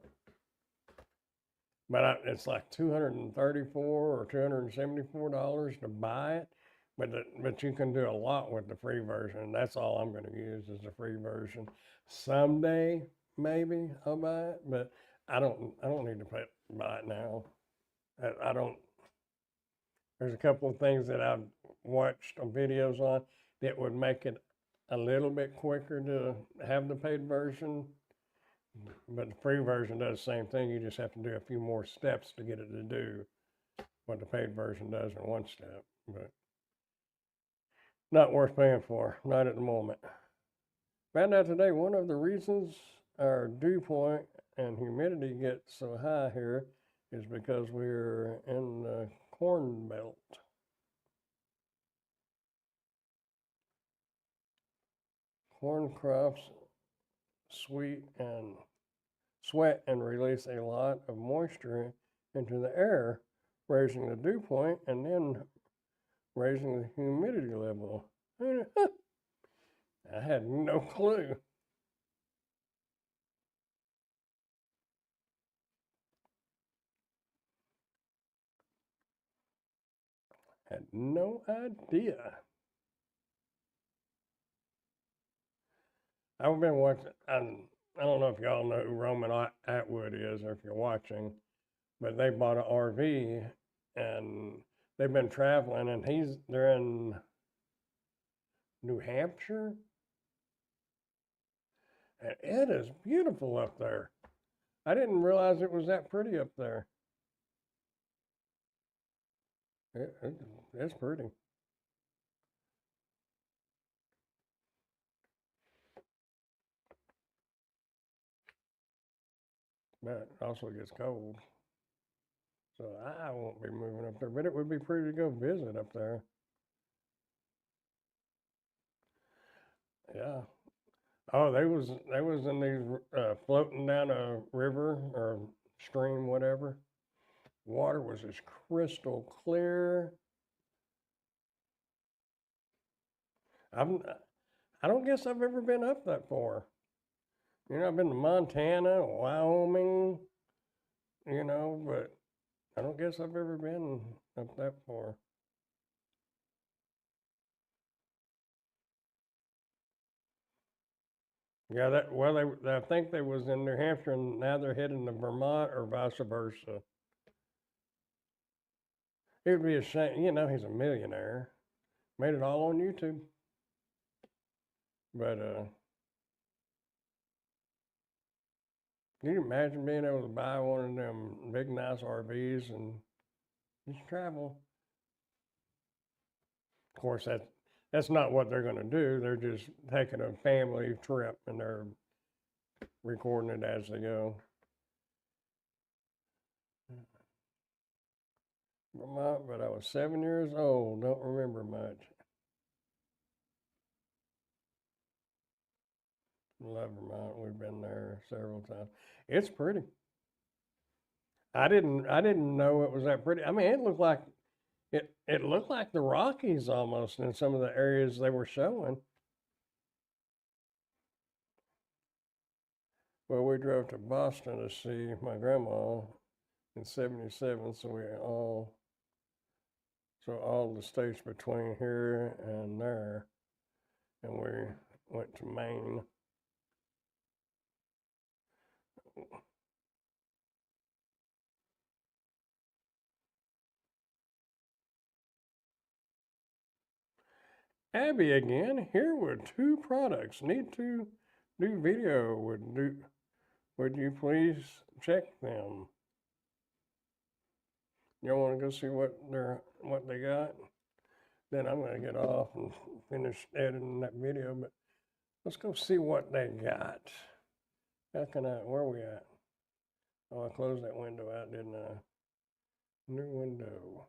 Speaker 1: But it's like $234 or $274 to buy it. But you can do a lot with the free version. That's all I'm going to use is the free version. Someday maybe I'll buy it, but I don't need to buy it now. I don't. There's a couple of things that I've watched on videos on that would make it a little bit quicker to have the paid version, but the free version does the same thing. You just have to do a few more steps to get it to do what the paid version does in one step. But not worth paying for, not at the moment. Found out today one of the reasons our dew point and humidity gets so high here is because we're in the corn belt. Corn crops sweat and release a lot of moisture into the air, raising the dew point and then raising the humidity level. I had no clue. Had no idea. I've been watching, I don't know if y'all know who Roman Atwood is or if you're watching, but they bought an RV and they've been traveling and they're in New Hampshire. And it is beautiful up there. I didn't realize it was that pretty up there. It's pretty. But it also gets cold. So I won't be moving up there, but it would be pretty to go visit up there. Yeah. Oh, they was in these floating down a river or stream, whatever. Water was just crystal clear. I'm I don't guess I've ever been up that far. I've been to Montana, Wyoming, but I don't guess I've ever been up that far. Yeah, I think they was in New Hampshire and now they're heading to Vermont or vice versa. It would be a shame, he's a millionaire, made it all on YouTube. But can you imagine being able to buy one of them big nice RVs and just travel? Of course, that's not what they're going to do. They're just taking a family trip and they're recording it as they go. Vermont, but I was 7 years old. Don't remember much. Love Vermont. We've been there several times. It's pretty. I didn't know it was that pretty. I mean, it looked like the Rockies almost in some of the areas they were showing. Well, we drove to Boston to see my grandma in '77, so all the states between here and there, and we went to Maine. Abby again, here with two products. Need to do video. Would you please check them? Y'all want to go see what they got? Then I'm gonna get off and finish editing that video. But let's go see what they got. Where are we at? Oh, I closed that window out, didn't I? New window.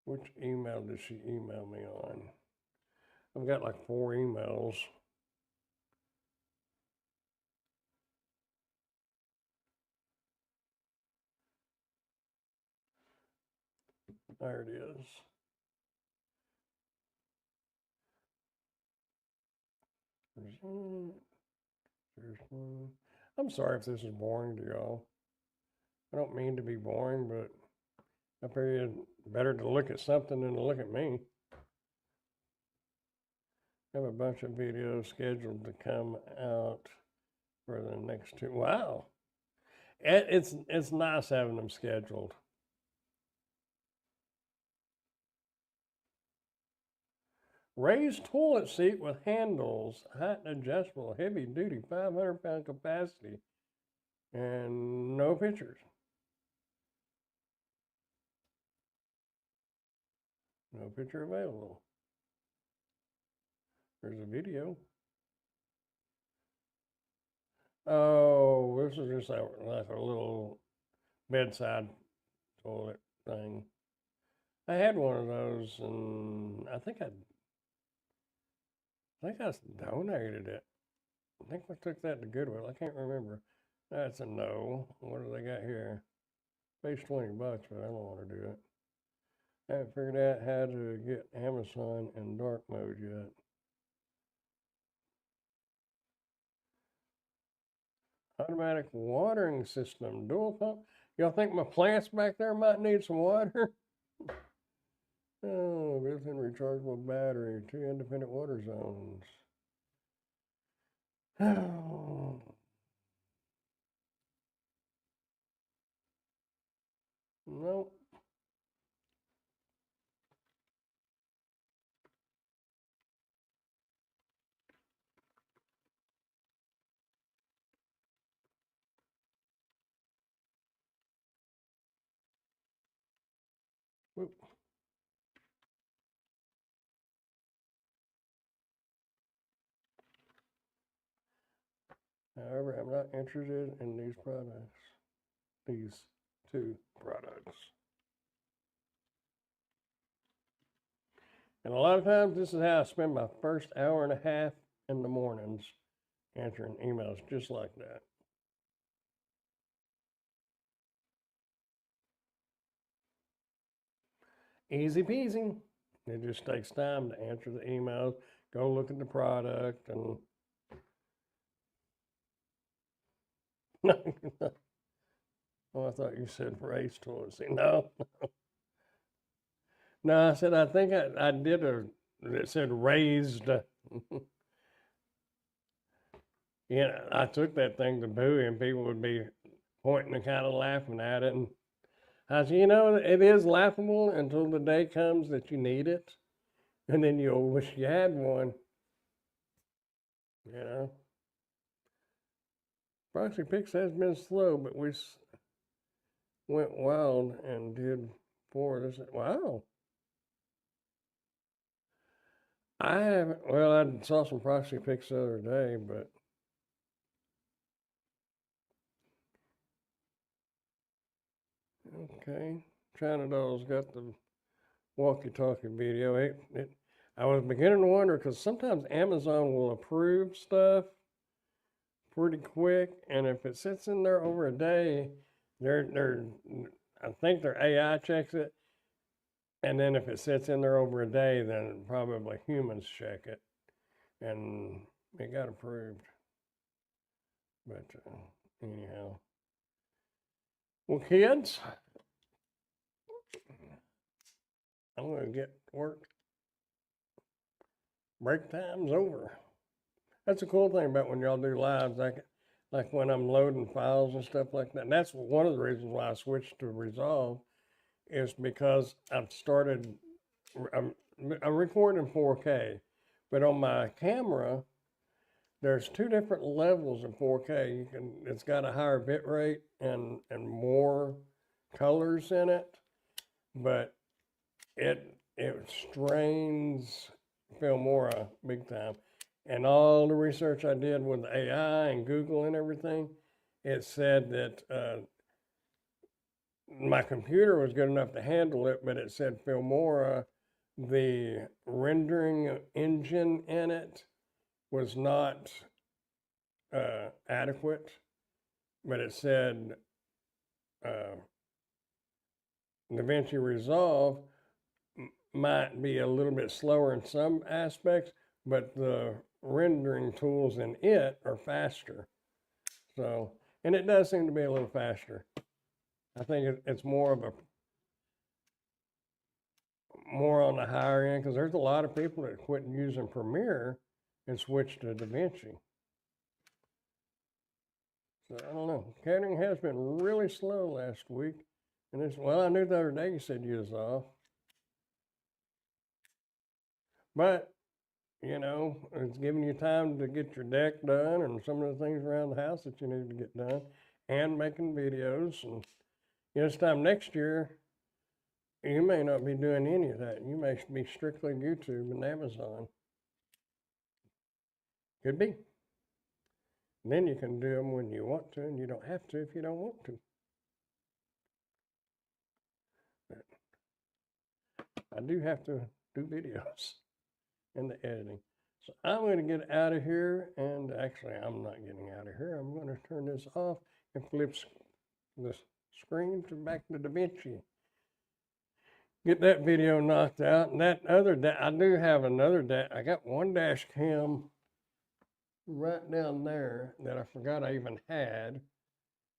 Speaker 1: Which email did she email me on? I've got like 4 emails. There it is. There's one. I'm sorry if this is boring to y'all. I don't mean to be boring, but I figure it's better to look at something than to look at me. I have a bunch of videos scheduled to come out for the next 2. Wow. It's nice having them scheduled. Raised toilet seat with handles, height adjustable, heavy duty, 500-pound capacity, and no pictures. No picture available. There's a video. Oh, this is just like a little bedside toilet thing. I had one of those, and I think I donated it. I think I took that to Goodwill. I can't remember. That's a no. What do they got here? Pays $20, but I don't want to do it. I haven't figured out how to get Amazon in dark mode yet. Automatic watering system, dual pump. Y'all think my plants back there might need some water? Oh, built-in rechargeable battery, 2 independent water zones. Oh. Nope. Whoop. However, I'm not interested in these products. These 2 products. And a lot of times, this is how I spend my first hour and a half in the mornings answering emails just like that. Easy peasy. It just takes time to answer the emails, go look at the product, and oh, I thought you said raised toilet seat. No. No, I said, I think I did it said raised. Yeah, I took that thing to Bowie and people would be pointing and kind of laughing at it. And I said, it is laughable until the day comes that you need it. And then you'll wish you had one. Proxy Pix has been slow, but we went wild and did 4 this. Wow. I haven't, well, I saw some Proxy Pix the other day, but okay. China Doll's got the walkie-talkie video. I was beginning to wonder because sometimes Amazon will approve stuff pretty quick, and if it sits in there over a day, I think their AI checks it, and then if it sits in there over a day, then probably humans check it, and it got approved. But anyhow, well, kids, I'm gonna get work. Break time's over. That's a cool thing about when y'all do lives, like when I'm loading files and stuff like that. And that's one of the reasons why I switched to Resolve, is because I'm recording in 4K, but on my camera, there's 2 different levels of 4K. It's got a higher bit rate and more colors in it, but it strains Filmora big time. And all the research I did with AI and Google and everything, it said that my computer was good enough to handle it, but it said Filmora, the rendering engine in it was not adequate, but it said DaVinci Resolve might be a little bit slower in some aspects, but the rendering tools in it are faster. So, and it does seem to be a little faster. I think it's more of a more on the higher end because there's a lot of people that quit using Premiere and switched to DaVinci. So I don't know. Catering has been really slow last week. And it's, well, I knew the other day you said you was off. But, you know, it's giving you time to get your deck done and some of the things around the house that you need to get done and making videos. And, you know, this time next year, you may not be doing any of that. You may be strictly YouTube and Amazon. Could be. And then you can do them when you want to, and you don't have to if you don't want to. But I do have to do videos and the editing. So I'm going to get out of here, and actually I'm not getting out of here. I'm going to turn this off and flip the screen to back to DaVinci. Get that video knocked out, and that other, I do have another, I got one dash cam right down there that I forgot I even had.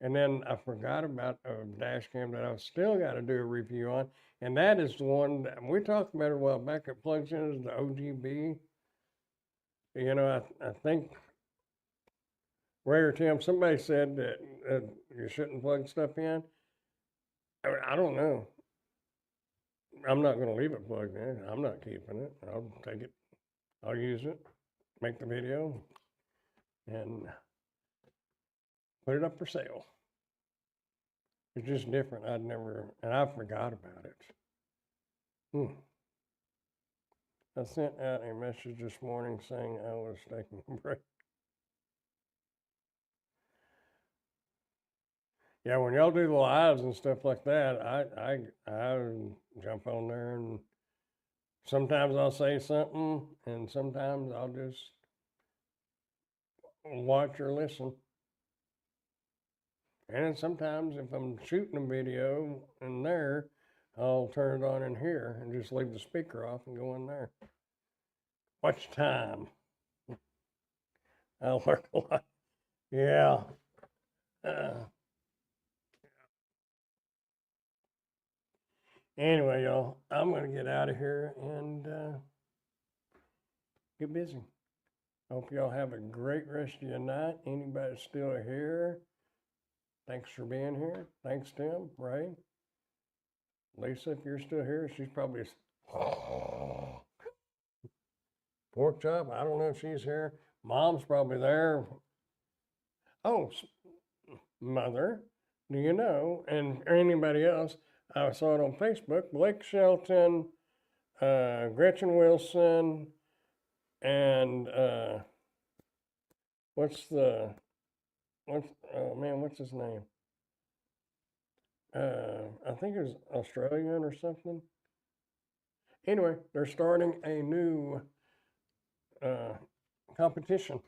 Speaker 1: And then I forgot about a dash cam that I've still got to do a review on. And that is the one that we talked about a while back. It plugs in as the OGB. You know, I think Ray or Tim, somebody said that you shouldn't plug stuff in. I don't know. I'm not going to leave it plugged in. I'm not keeping it. I'll take it. I'll use it, make the video, and put it up for sale. It's just different. I'd never, and I forgot about it. I sent out a message this morning saying I was taking a break. Yeah, when y'all do the lives and stuff like that, I jump on there, and sometimes I'll say something, and sometimes I'll just watch or listen. And sometimes if I'm shooting a video in there, I'll turn it on in here and just leave the speaker off and go in there. Watch time. I learn a lot. Yeah. Anyway, y'all, I'm going to get out of here and get busy. Hope y'all have a great rest of your night. Anybody still here? Thanks for being here. Thanks, Tim, Ray. Lisa, if you're still here, she's probably pork chop. I don't know if she's here. Mom's probably there. Oh, Mother, do you know? And anybody else? I saw it on Facebook. Blake Shelton, Gretchen Wilson, and what's his name? I think it was Australian or something. Anyway, they're starting a new competition.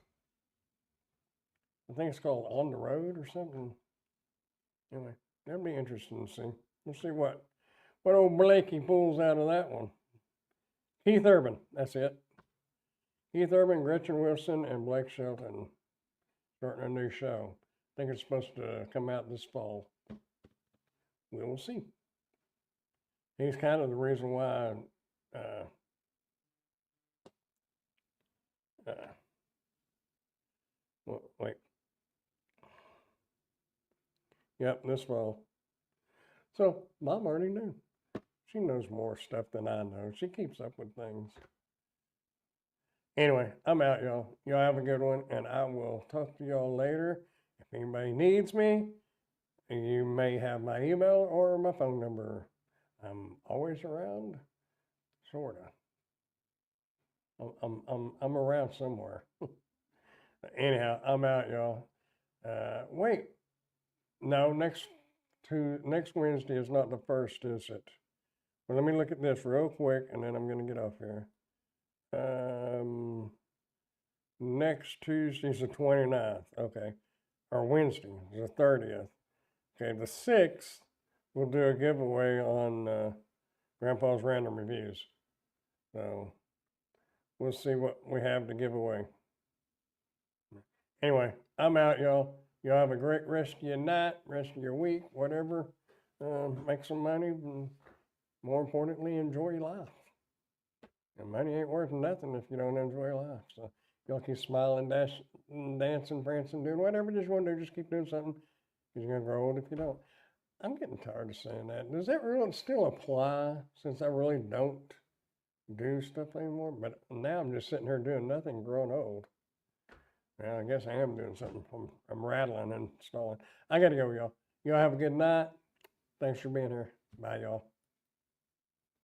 Speaker 1: I think it's called On the Road or something. Anyway, that'd be interesting to see. We'll see what old Blakey pulls out of that one. Keith Urban, that's it. Keith Urban, Gretchen Wilson, and Blake Shelton starting a new show. I think it's supposed to come out this fall. We will see. He's kind of the reason why wait. Yep, this fall. So Mom already knew. She knows more stuff than I know. She keeps up with things. Anyway, I'm out, y'all. Y'all have a good one, and I will talk to y'all later. If anybody needs me, you may have my email or my phone number. I'm always around, sorta. I'm around somewhere. Anyhow, I'm out, y'all. Wait, no, next next Wednesday is not the first, is it? Well, let me look at this real quick, and then I'm gonna get off here. Next Tuesday's the 29th, okay, or Wednesday, the 30th. Okay, the 6th, we'll do a giveaway on Grandpa's Random Reviews. So we'll see what we have to give away. Anyway, I'm out, y'all. Y'all have a great rest of your night, rest of your week, whatever. Make some money, and more importantly, enjoy your life. And money ain't worth nothing if you don't enjoy your life. So y'all keep smiling, dancing, prancing, doing whatever you just want to do. Just keep doing something. You're gonna grow old if you don't. I'm getting tired of saying that. Does that really still apply since I really don't do stuff anymore? But now I'm just sitting here doing nothing, growing old. Well, I guess I am doing something. I'm rattling and stalling. I gotta go, y'all. Y'all have a good night. Thanks for being here. Bye, y'all.